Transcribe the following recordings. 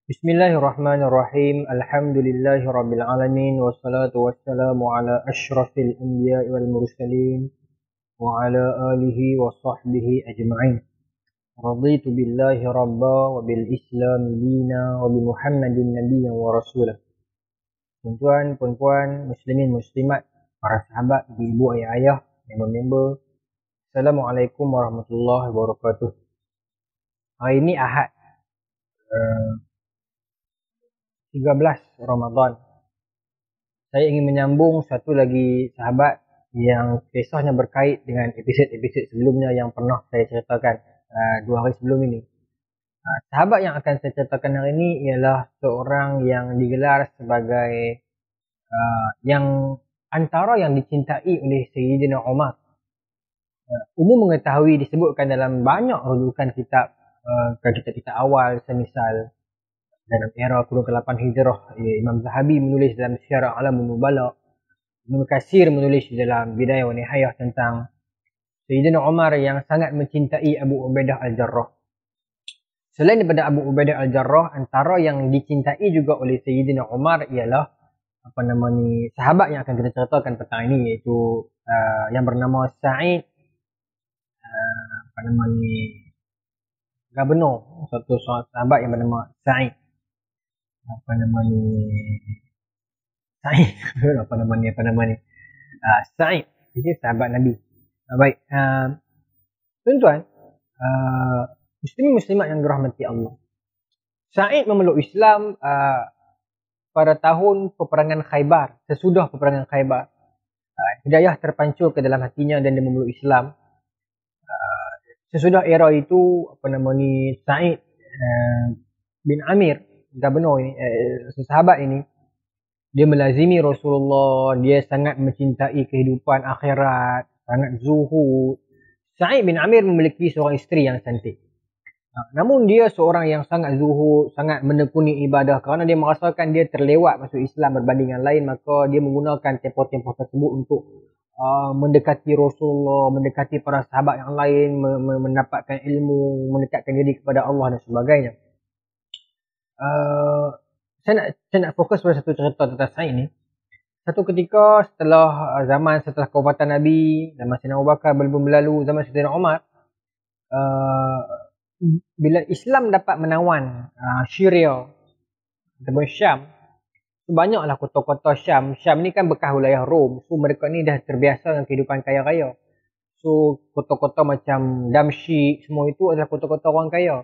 Bismillahirrahmanirrahim. Alhamdulillahirabbil alamin wassalatu wassalamu ala asyrafil anbiya'i wal mursalin wa ala alihi wa sahbihi ajma'in. Raditu billahi rabba wa bil islam dina wa bi Muhammadin nabiyyan wa rasulah. Tuan-tuan, puan-puan, muslimin, muslimat, para sahabat, ibu, ayah, member-member. Assalamualaikum warahmatullahi wabarakatuh. Hari ini Ahad. 13 Ramadan. Saya ingin menyambung satu lagi sahabat yang kisahnya berkait dengan episod-episod sebelumnya yang pernah saya ceritakan 2 hari sebelum ini. Sahabat yang akan saya ceritakan hari ini ialah seorang yang digelar sebagai yang antara yang dicintai oleh Sayyidina Umar. Umum mengetahui disebutkan dalam banyak rujukan kitab kitab awal, semisal dalam era kurun ke-8 Hijrah, Imam Zahabi menulis dalam Syiar A'lamun Nubala, Ibnu Katsir menulis dalam Bidayah wa Nihayah tentang Sayyidina Umar yang sangat mencintai Abu Ubaidah Al-Jarrah. Selain daripada Abu Ubaidah Al-Jarrah, antara yang dicintai juga oleh Sayyidina Umar ialah sahabat yang akan kita ceritakan petang ini, iaitu yang bernama Sa'id Gabno, satu sahabat yang bernama Sa'id Sa'id, dia sahabat Nabi. Baik, tuan-tuan, muslimin muslimat yang dirahmati Allah, Sa'id memeluk Islam pada tahun peperangan Khaybar, sesudah peperangan Khaybar. Hidayah terpancur ke dalam hatinya dan dia memeluk Islam. Sesudah era itu, Sa'id bin Amir Gabno ini, sahabat ini, dia melazimi Rasulullah, dia sangat mencintai kehidupan akhirat, sangat zuhud. Sa'id bin Amir memiliki seorang isteri yang cantik. Namun dia seorang yang sangat zuhud, sangat menekuni ibadah, kerana dia merasakan dia terlewat masuk Islam berbanding yang lain, maka dia menggunakan tempoh-tempoh tersebut untuk mendekati Rasulullah, mendekati para sahabat yang lain, mendapatkan ilmu, mendekatkan diri kepada Allah dan sebagainya. Saya nak fokus pada satu cerita tentang Sa'id ni. Satu ketika setelah kewafatan Nabi, zaman Sayyidina Abu Bakar belum berlalu, zaman Sayyidina Umar, bila Islam dapat menawan Syria ataupun Syam, banyaklah kota-kota Syam. Syam ni kan bekas wilayah Rom, so mereka ni dah terbiasa dengan kehidupan kaya raya. So kota-kota macam Damsyik, semua itu adalah kota-kota orang kaya.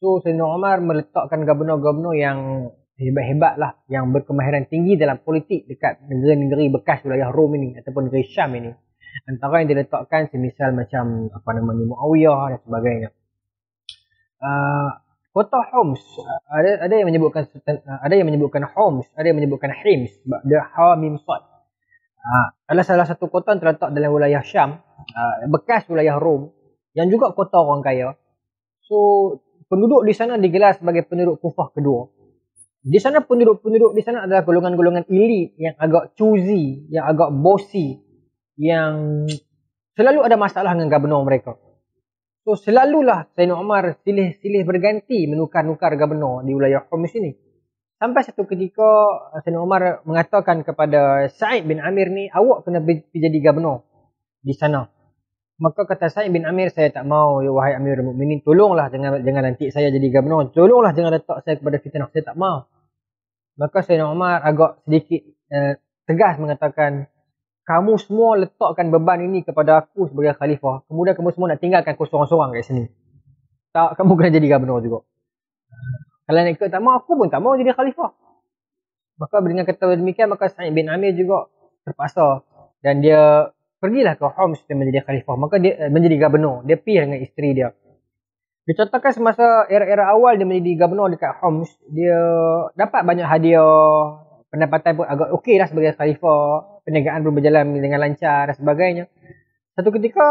So Sayyidina Umar meletakkan gubernur-gubernur yang hebat-hebat lah, yang berkemahiran tinggi dalam politik dekat negeri-negeri bekas wilayah Rom ini ataupun negeri Syam ini. Antara yang diletakkan semisal macam Muawiyah dan sebagainya. Kota Homs, ada yang menyebutkan Homs, ada yang menyebutkan Hims, dia ha mim sad. Adalah salah satu kota yang terletak dalam wilayah Syam, bekas wilayah Rom, yang juga kota orang kaya. So penduduk di sana digelar sebagai penduduk Kufah kedua. Di sana penduduk di sana adalah golongan-golongan elit yang agak choosy, yang agak bossy, yang selalu ada masalah dengan gubernur mereka. So selalulah Sayyidina Umar silih berganti menukar-nukar gubernur di wilayah Homs ini. Sampai satu ketika Sayyidina Umar mengatakan kepada Sa'id bin Amir ni, awak kena pergi jadi gubernur di sana. Maka kata Sa'id bin Amir, saya tak mau, ya wahai Amirul Mukminin, tolonglah jangan nanti saya jadi gubernur, tolonglah jangan letak saya kepada fitnah, saya tak mau. Maka Sayyidina Umar agak sedikit tegas mengatakan, kamu semua letakkan beban ini kepada aku sebagai khalifah, kemudian kamu semua nak tinggalkan aku seorang-seorang kat sini. Tak, kamu kena jadi gubernur juga. Kalau nak ikut tak mau, aku pun tak mau jadi khalifah. Maka dengan kata demikian, maka Sa'id bin Amir juga terpaksa, dan dia pergilah ke Homs dan menjadi khalifah. Maka dia menjadi gubernur, dia pergi dengan isteri dia. Dicontohkan semasa era-era awal dia menjadi gubernur dekat Homs, dia dapat banyak hadiah, pendapatan pun agak okey lah sebagai khalifah, perniagaan pun berjalan dengan lancar dan sebagainya. Satu ketika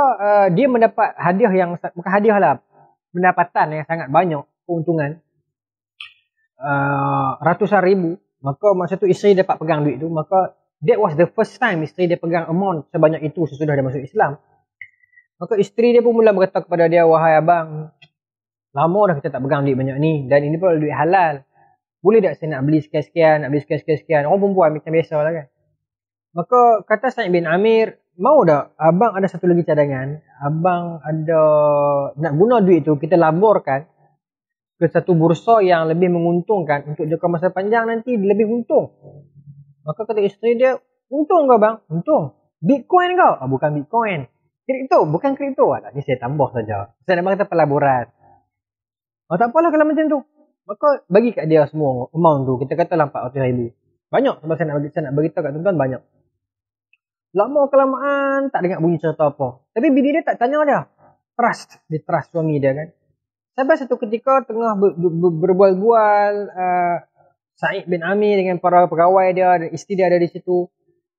dia mendapat hadiah yang, bukan hadiah lah, pendapatan yang sangat banyak, keuntungan ratusan ribu. Maka masa tu isteri dapat pegang duit tu, maka that was the first time isteri dia pegang amount sebanyak itu sesudah dia masuk Islam. Maka isteri dia pun mula berkata kepada dia, wahai abang, lama dah kita tak pegang duit banyak ni, dan ini pun duit halal. Boleh tak saya nak beli sekian-sekian, nak beli sekian-sekian. Orang perempuan macam biasa lah kan. Maka kata Sa'id bin Amir, mau tak abang ada satu lagi cadangan. Abang ada nak guna duit tu, kita laborkan ke satu bursa yang lebih menguntungkan untuk jangka masa panjang nanti lebih untung. Maka kata isteri dia, untung kau bang? Untung. Bitcoin kau? Bukan Bitcoin. Kripto? Bukan kripto. Ni saya tambah saja. Saya nak kata pelaburan. Tak apalah kalau macam tu. Maka bagi kat dia semua amount tu. Kita katalah 400,000. Banyak sebab saya nak beritahu kat tuan-tuan banyak. Lama kelamaan tak dengar bunyi cerita apa. Tapi bini dia tak tanya dia. Trust. Dia trust suami dia kan. Sampai satu ketika tengah berbual-bual Sa'id bin Amir dengan para pegawai dia dan isteri dia ada di situ.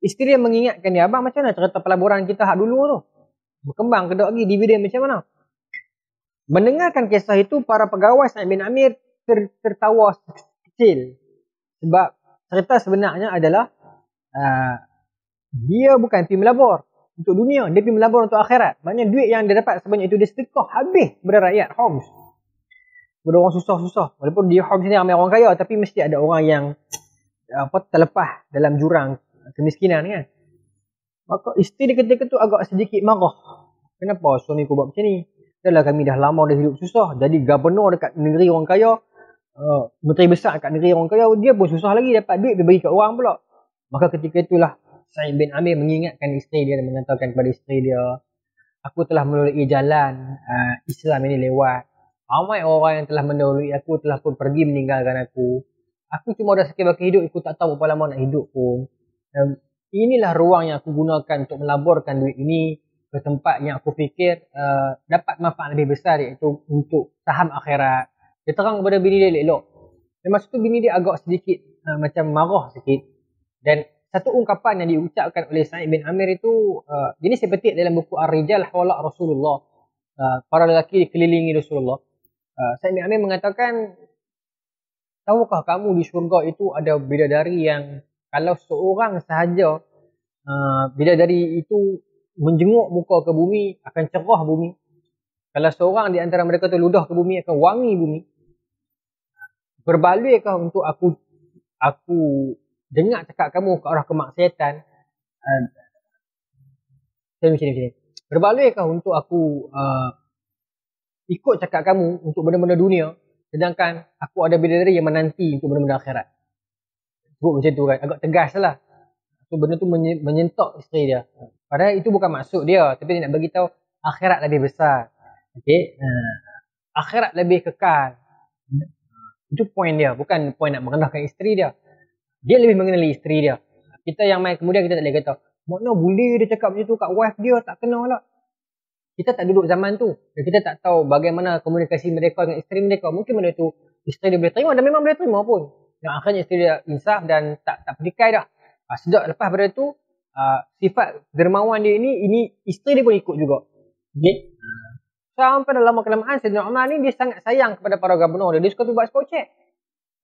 Isteri dia mengingatkan dia, abang macam mana cerita pelaburan kita hak dulu tu? Berkembang ke lagi dividen macam mana? Mendengarkan kisah itu, para pegawai Sa'id bin Amir tertawa kecil. Sebab cerita sebenarnya adalah dia bukan pergi melabur untuk dunia, dia pergi melabur untuk akhirat. Maknanya duit yang dia dapat sebanyak itu dia sedekah habis kepada rakyat Homs, kepada orang susah-susah. Walaupun di Homs ni ramai orang kaya, tapi mesti ada orang yang terlepas dalam jurang kemiskinan kan. Maka isteri dia ketika tu agak sedikit marah. Kenapa suami aku buat macam ni? Dahlah kami dah lama dah hidup susah. Jadi gubernur dekat negeri orang kaya, menteri besar dekat negeri orang kaya, dia pun susah lagi dapat duit dia bagi kat orang pula. Maka ketika itulah Sa'id bin Amir mengingatkan isteri dia dan mengatakan kepada isteri dia, aku telah melalui jalan Islam ini lewat. Ramai orang yang telah mendahului aku telah pun pergi meninggalkan aku. Aku cuma dah sekian baki hidup, aku tak tahu berapa lama nak hidup pun. Inilah ruang yang aku gunakan untuk melaburkan duit ini ke tempat yang aku fikir dapat manfaat lebih besar, iaitu untuk saham akhirat. Dia terang kepada bini dia elok. Dan masa tu bini dia agak sedikit macam marah sikit. Dan satu ungkapan yang diucapkan oleh Sa'id bin Amir itu, ini saya petik dalam buku Ar-Rijal Hawla Rasulullah. Para lelaki dikelilingi Rasulullah. Sa'id bin Amir mengatakan, tahukah kamu di syurga itu ada bidadari yang kalau seorang sahaja bidadari itu menjenguk muka ke bumi akan cerah bumi. Kalau seorang di antara mereka tu ludah ke bumi akan wangi bumi. Berbaluikah untuk aku dengar cakap kamu ke arah kemaksiatan? Macam ni. Berbaluikah untuk aku ikut cakap kamu untuk benda-benda dunia, sedangkan aku ada bidadari yang menanti untuk benda-benda akhirat. Sebut macam tu kan, agak tegas lah. So benda tu menyentak isteri dia. Padahal itu bukan maksud dia, tapi dia nak bagi tahu akhirat lebih besar. Okey, akhirat lebih kekal. Itu poin dia, bukan poin nak merendahkan isteri dia. Dia lebih mengenali isteri dia. Kita yang main kemudian kita tak boleh kata, mana boleh dia cakap macam tu kat wife dia, tak kenal lah. Kita tak duduk zaman tu. Kita tak tahu bagaimana komunikasi mereka dengan isteri mereka. Mungkin benda tu isteri dia boleh terima dan memang boleh terima pun. Yang akhirnya isteri dia insaf dan tak petikai dah. Sejak lepas pada tu, sifat dermawan dia ini isteri dia pun ikut juga. Okay? Sampai dalam lama kelamaan, Sayyidina Umar ni dia sangat sayang kepada para gubernur dia. Dia suka buat spot check.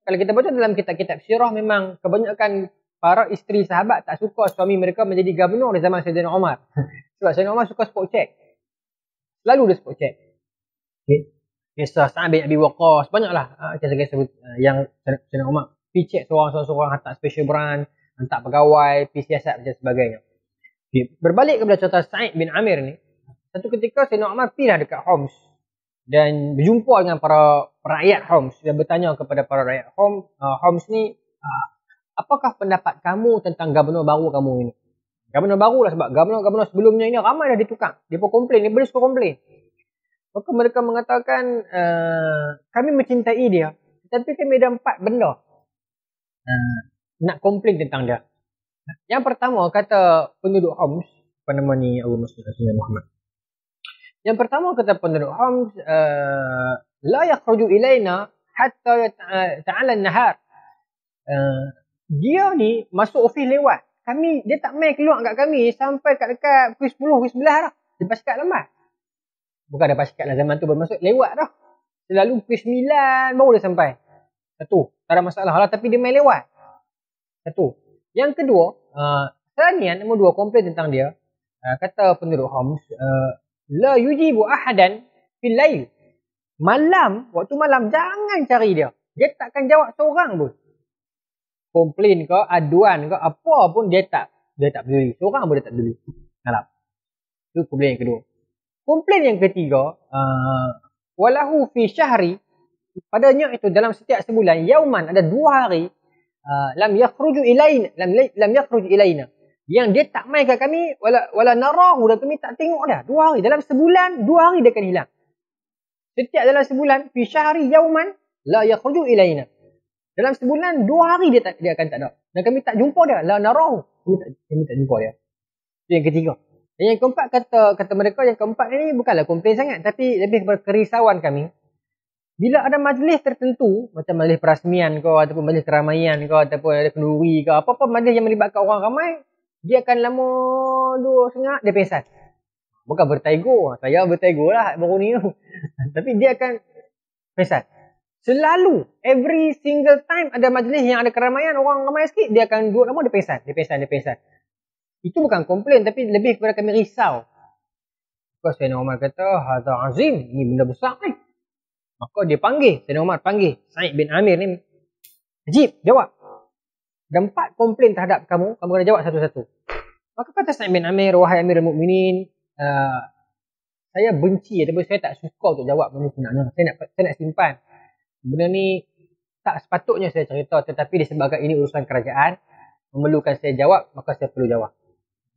Kalau kita baca dalam kitab-kitab sirah, memang kebanyakan para isteri sahabat tak suka suami mereka menjadi gubernur di zaman Sayyidina Umar. Sebab Sayyidina Umar suka spot check. Selalu dia spot check. Okay? Kisah Sa'ad bin Abi Waqqas, banyaklah kisah-kisah yang Sayyidina Umar pergi check seorang-seorang, hantar special branch, hantar pegawai, pergi siasat dan sebagainya. Okay. Berbalik kepada cerita Sa'id bin Amir ni, satu ketika Sayyidina Umar pergi dekat Homs dan berjumpa dengan para rakyat Homs dan bertanya kepada para rakyat Homs ni, apakah pendapat kamu tentang gubernur baru kamu ini? Gubernur baru lah, sebab gubernur sebelumnya ini ramai dah ditukar. Dia pun komplain, dia boleh suka komplain. Maka mereka mengatakan, kami mencintai dia, tetapi kami ada 4 benda nak komplain tentang dia. Yang pertama, kata penduduk Homs, apa nama ni, Allah Muhammad. Yang pertama kata penduduk Homs, la yakhruju ilaina hatta ta'ala an-nahar. Dia ni masuk ofis lewat. Dia tak main keluar kat kami sampai kat dekat pukul 10, pukul 11 dah. Lepas sikat lambat. Bukan lepas sikat lah, zaman tu bermaksud lewat dah. Selalu pukul 9 baru dia sampai. Satu, tak ada masalah lah, tapi dia main lewat. Satu. Yang kedua, nombor 2 komplain tentang dia. Kata penduduk Homs, la yujibu ahadan fil lail. Malam, waktu malam jangan cari dia. Dia takkan jawab seorang pun. Komplain ke, aduan ke, apa pun dia tak peduli. Seorang pun dia tak peduli. Alam. Itu komplain yang kedua. Komplain yang ketiga, walahu fi syahri, padanya itu dalam setiap sebulan, yauman, ada 2 hari, lam yakhruju ilaina, yang dia tak mai kat kami, wala narahu, dan kami tak tengok dah. 2 hari dalam sebulan, 2 hari dia akan hilang. Setiap dalam sebulan, fi syahri yauman la yakhruju ilaina, dalam sebulan 2 hari dia akan tak ada, dan kami tak jumpa dia. La narahu, kami tak jumpa dia. Itu yang ketiga. Dan yang keempat, kata mereka, yang keempat ni bukanlah komplain sangat, tapi lebih kepada kerisauan kami. Bila ada majlis tertentu, macam majlis perasmian ke, ataupun majlis keramaian ke, ataupun ada kenduri ke, apa-apa majlis yang melibatkan orang ramai, dia akan lama 2 setengah, dia pengsan. Bukan bertegur, saya bertegur lah baru ni. Tapi dia akan pengsan. Selalu, every single time ada majlis yang ada keramaian, orang ramai sikit, dia akan duduk lama, dia pengsan. Itu bukan komplain, tapi lebih kepada kami risau. Maka Sayyidina Umar kata, hadza azim, ini benda besar ni. Maka dia panggil, Sayyidina Umar panggil Sa'id bin Amir ni. Ajib, jawab. Ada 4 komplain terhadap kamu kena jawab satu-satu. Maka kata Sa'id bin Amir, wahai Amirul Mukminin, saya benci ataupun saya tak suka untuk jawab benda sebenarnya. Saya nak simpan. Benda ni tak sepatutnya saya cerita, tetapi disebabkan ini urusan kerajaan, memerlukan saya jawab, maka saya perlu jawab.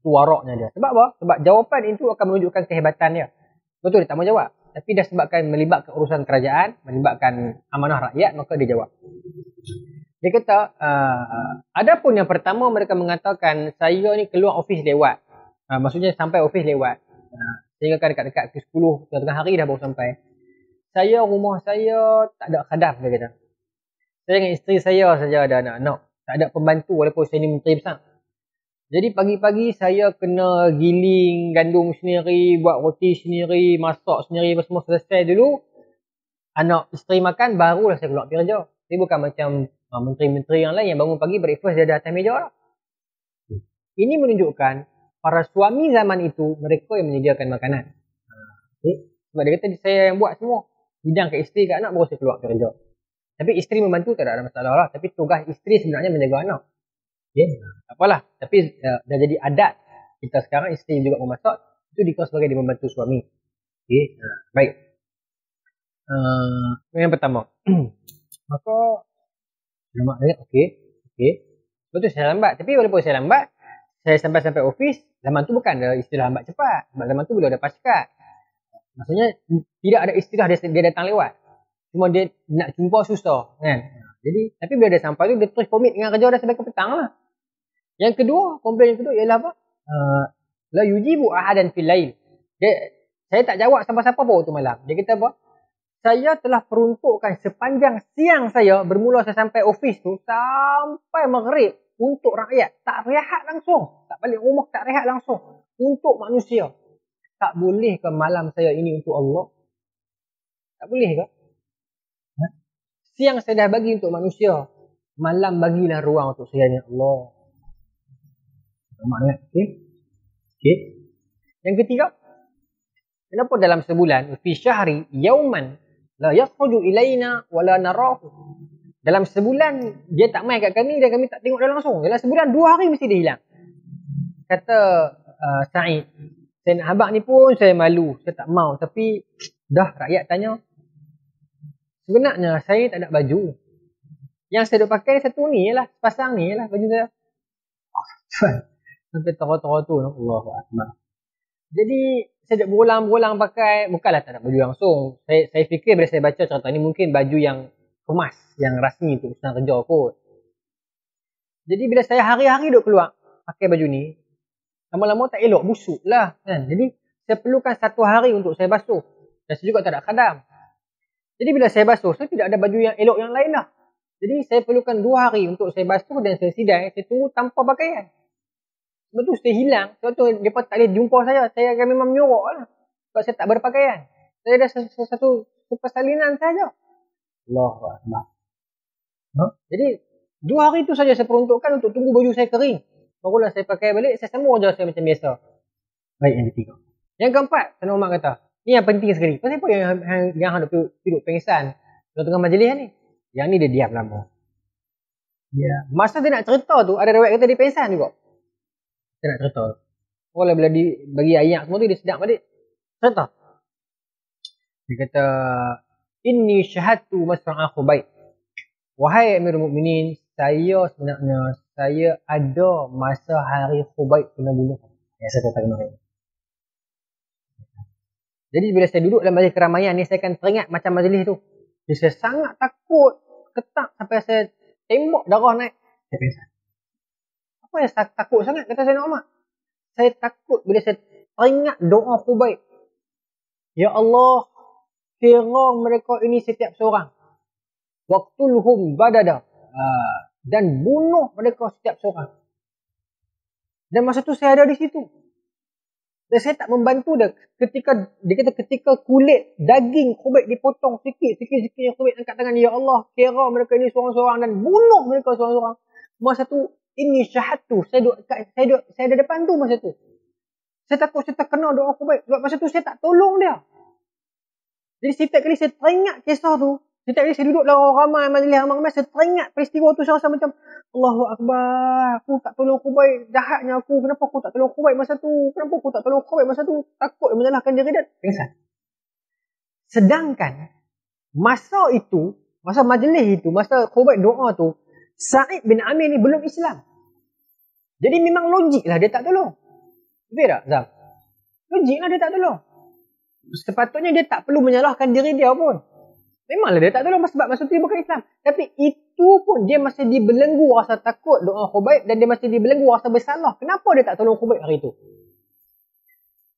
Itu waraknya dia. Sebab apa? Sebab jawapan itu akan menunjukkan kehebatan dia. Betul, dia tak mau jawab. Tapi dah sebabkan melibatkan urusan kerajaan, melibatkan amanah rakyat, maka dia jawab. Dia kata, adapun yang pertama mereka mengatakan, saya ni keluar ofis lewat. Maksudnya sampai ofis lewat. Sehingga kan dekat-dekat ke 10, tengah hari dah baru sampai. Rumah saya tak ada khadam, dia kata. Saya dengan isteri saya saja ada anak-anak. Tak ada pembantu walaupun saya ni menteri besar. Jadi pagi-pagi saya kena giling gandum sendiri, buat roti sendiri, masak sendiri, semua selesai dulu. Anak isteri makan, barulah saya keluar pergi kerja. Saya bukan macam menteri-menteri yang lain yang bangun pagi breakfast dia dah atas meja lah. Ini menunjukkan para suami zaman itu, mereka yang menyediakan makanan. Sebab dia kata saya yang buat semua. Bidang ke isteri ke anak, baru saya keluar pergi kerja. Tapi isteri membantu tak ada masalah lah. Tapi tugas isteri sebenarnya menjaga anak. Tak apalah. Tapi dah jadi adat kita sekarang, isteri juga memasak. Itu dikira sebagai dia membantu suami. Baik. Yang pertama. Maka lemak dia, okey. Betul saya lambat. Tapi walaupun saya lambat, saya sampai ofis, zaman tu bukan ada istilah lambat cepat. Zaman tu bila ada pascat. Maksudnya tidak ada istilah dia datang lewat. Cuma dia nak jumpa susah kan. Jadi tapi bila dia sampai tu dia terus komit dengan kerja dah sampai ke petang lah. Yang kedua, komplain yang kedua ialah apa? La yujibu ahadan fil lail. Saya tak jawab siapa-siapa pun waktu malam. Dia kata apa? Saya telah peruntukkan sepanjang siang saya, bermula saya sampai ofis tu sampai maghrib untuk rakyat. Tak rehat langsung. Tak balik rumah, tak rehat langsung. Untuk manusia. Tak boleh ke malam saya ini untuk Allah? Tak boleh ke? Siang saya dah bagi untuk manusia. Malam bagilah ruang untuk saya ni Allah. Maknanya, okey. Yang ketiga, kenapa dalam sebulan fi syahri yauman la yakhruju ilaina wa la narahu. Dalam sebulan dia tak mai kat kami dan kami tak tengok dia langsung. Dalam sebulan 2 hari mesti dia hilang. Kata Sa'id, saya nak habaq ni pun saya malu, saya tak mau, tapi dah rakyat tanya. Sebenarnya saya tak ada baju. Yang saya duk pakai satu ni lah, sepasang ni lah baju saya. Sampai tara-tara tu, Allahu Akbar. Jadi saya duk berulang-ulang pakai, bukanlah tak ada baju langsung. Saya fikir bila saya baca cerita ni mungkin baju yang kemas, yang rasmi untuk urusan kerja kot. Jadi bila saya hari-hari duk keluar pakai baju ni, lama-lama tak elok, busuk lah kan. Jadi saya perlukan 1 hari untuk saya basuh. Dan saya juga tak ada khadam. Jadi bila saya basuh, saya tidak ada baju yang elok yang lain lah. Jadi saya perlukan 2 hari untuk saya basuh dan saya sidai. Saya tunggu tanpa pakaian. Sebab tu saya hilang. Sebab tu mereka tak boleh jumpa saya. Saya akan memang menyorok lah. Sebab saya tak berpakaian. Saya ada satu persalinan saja. Allahu Akbar. Jadi 2 hari tu saja saya peruntukkan untuk tunggu baju saya kering. Barulah saya pakai balik. Saya sambung kerja saya macam biasa. Baik, yang ketiga. Yang keempat, Sayyidina Umar kata, ni yang penting sekali. Pasal apa yang duduk pengsan dalam tengah majlis ni? Yang ni dia diam lama. Ya. Masa dia nak cerita tu, ada riwayat kata dia pengsan juga. Dia nak cerita. Kalau bila bagi ayat semua tu, dia sedap balik. Cerita. Dia kata, Inni syahadtu masra'a Khubayb. Wahai Amirul Mukminin, saya sebenarnya, saya ada masa hari Khubayb kena bunuh. Ya, saya kata kemarin. Jadi bila saya duduk dalam majlis keramaian ni, saya akan teringat macam majlis tu. Jadi saya sangat takut, ketak sampai saya tembok darah naik. Saya pingsan. Apa yang saya takut sangat, kata Sayyidina Umar. Saya takut bila saya teringat doa Khubayb. Ya Allah, kira mereka ini setiap seorang. Waqtulhum badada. Dan bunuh mereka setiap seorang. Dan masa tu saya ada di situ. Dan saya tak membantu dia. Dia kata ketika kulit daging Khubayb dipotong sikit-sikit yang Khubayb angkat tangan. Ya Allah, kira mereka ini seorang-seorang dan bunuh mereka seorang-seorang. Masa tu, ini syahadu. Saya ada depan tu masa tu. Saya takut saya terkena doa Khubayb. Sebab masa tu saya tak tolong dia. Jadi setiap kali saya teringat kisah tu. Setiap kali saya duduk dalam orang ramai, majlis ramai, saya teringat peristiwa tu. Saya rasa macam, Allahu Akbar. Aku tak tolong Khubayb. Jahatnya aku. Kenapa aku tak tolong Khubayb masa tu? Kenapa aku tak tolong Khubayb masa tu? Takut menyalahkan diri dia. Pingsan. Sedangkan, masa itu, masa majlis itu, masa Khubayb doa tu, Sa'id bin Amir ni belum Islam. Jadi memang logik lah dia tak tolong. Betul tak, Zam? Logik lah dia tak tolong. Sepatutnya dia tak perlu menyalahkan diri dia pun. Memanglah dia tak tolong sebab masa tu dia bukan Islam. Tapi itu pun dia masih dibelenggu rasa takut doa Khubayb dan dia masih dibelenggu rasa bersalah. Kenapa dia tak tolong Khubayb hari itu?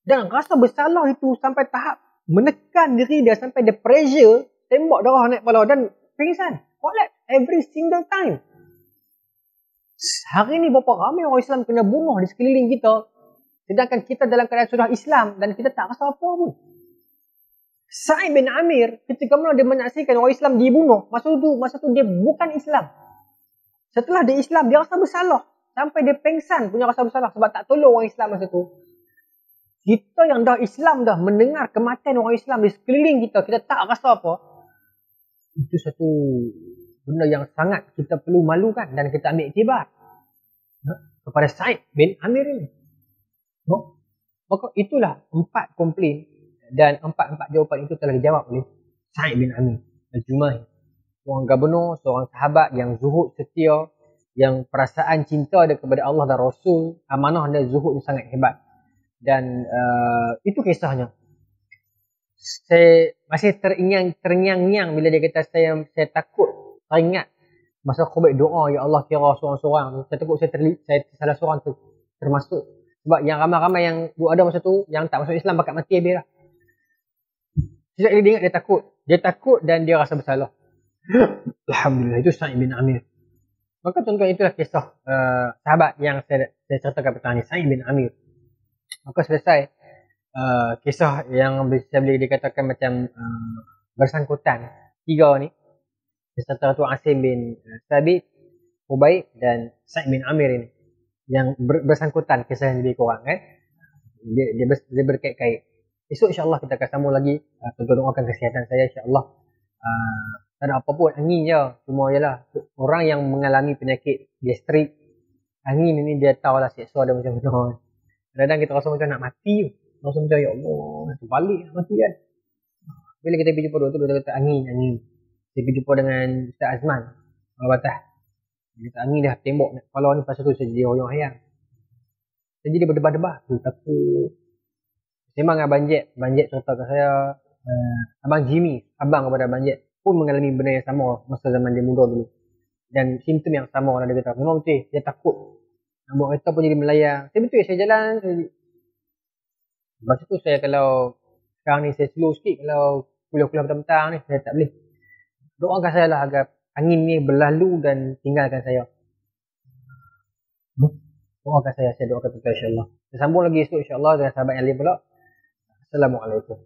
Dan rasa bersalah itu sampai tahap menekan diri dia sampai dia pressure, tembok darah naik kepala dan pingsan. Collapse every single time. Hari ni berapa ramai orang Islam kena bunuh di sekeliling kita. Sedangkan kita dalam keadaan sudah Islam dan kita tak rasa apa pun. Sa'id bin Amir ketika mana dia menyaksikan orang Islam dibunuh, masa tu dia bukan Islam. Setelah dia Islam, dia rasa bersalah. Sampai dia pengsan punya rasa bersalah sebab tak tolong orang Islam masa tu. Kita yang dah Islam dah mendengar kematian orang Islam di sekeliling kita, kita tak rasa apa. Itu satu benda yang sangat kita perlu malukan dan kita ambil iktibar kepada Sa'id bin Amir ini. Maka itulah 4 komplain dan 4 jawapan itu telah dijawab oleh Sa'id bin Amir Al-Jumahi. Seorang gubernur, seorang sahabat yang zuhud setia, yang perasaan cinta dia kepada Allah dan Rasul, amanah dan zuhud dia sangat hebat. Dan itu kisahnya. Saya masih terngiang-ngiang bila dia kata saya takut teringat masa Khubayb doa, ya Allah kira seorang-seorang. Saya takut saya salah seorang tu termasuk. Sebab yang ramai-ramai yang ada masa tu, yang tak masuk Islam bakat mati habis lah. Sejak dia ingat dia takut. Dia takut dan dia rasa bersalah. Alhamdulillah, itu Sa'id bin Amir. Maka contoh itulah kisah sahabat yang saya ceritakan petang ni, Sa'id bin Amir. Maka selesai kisah yang bisa boleh dikatakan macam bersangkutan. 3 ni. Kisah tu Asim bin Thabit, Khubayb dan Sa'id bin Amir ini. Yang bersangkutan kisah yang lebih kurang kan. Dia berkait-kait. Esok insyaAllah kita akan sambung lagi. Tentu doakan kesihatan saya insyaAllah. Tak ada apa pun, angin je. Cuma ialah orang yang mengalami penyakit gastrik, angin ini dia tahulah seksa dia macam mana. Kadang-kadang kita rasa macam nak mati. Rasa macam ya Allah, terbalik nak mati kan. Bila kita pergi jumpa doktor, dia kata angin. Saya pergi jumpa dengan Ustaz Azman Batas. Dia kata angin dah tembok nak kepala ni, pasal tu saya jadi royong hayang. Jadi dia berdebar-debar. Dia takut. Memang Abang Jet ceritakan saya, Abang Jimmy, abang kepada Abang Jet pun mengalami benda yang sama masa zaman dia muda dulu. Dan simptom yang sama lah dia kata. Memang betul, dia takut. Nak buat kereta pun jadi melayang. Saya betul, saya jalan. Lepas tu saya kalau sekarang ni saya slow sikit, kalau kuliah-kuliah petang-petang ni, saya tak boleh. Doakan saya lah agar angin ni berlalu dan tinggalkan saya. Doakan saya doakan kita insyaAllah. Kita sambung lagi esok insyaAllah dengan sahabat yang lain pula. Assalamualaikum.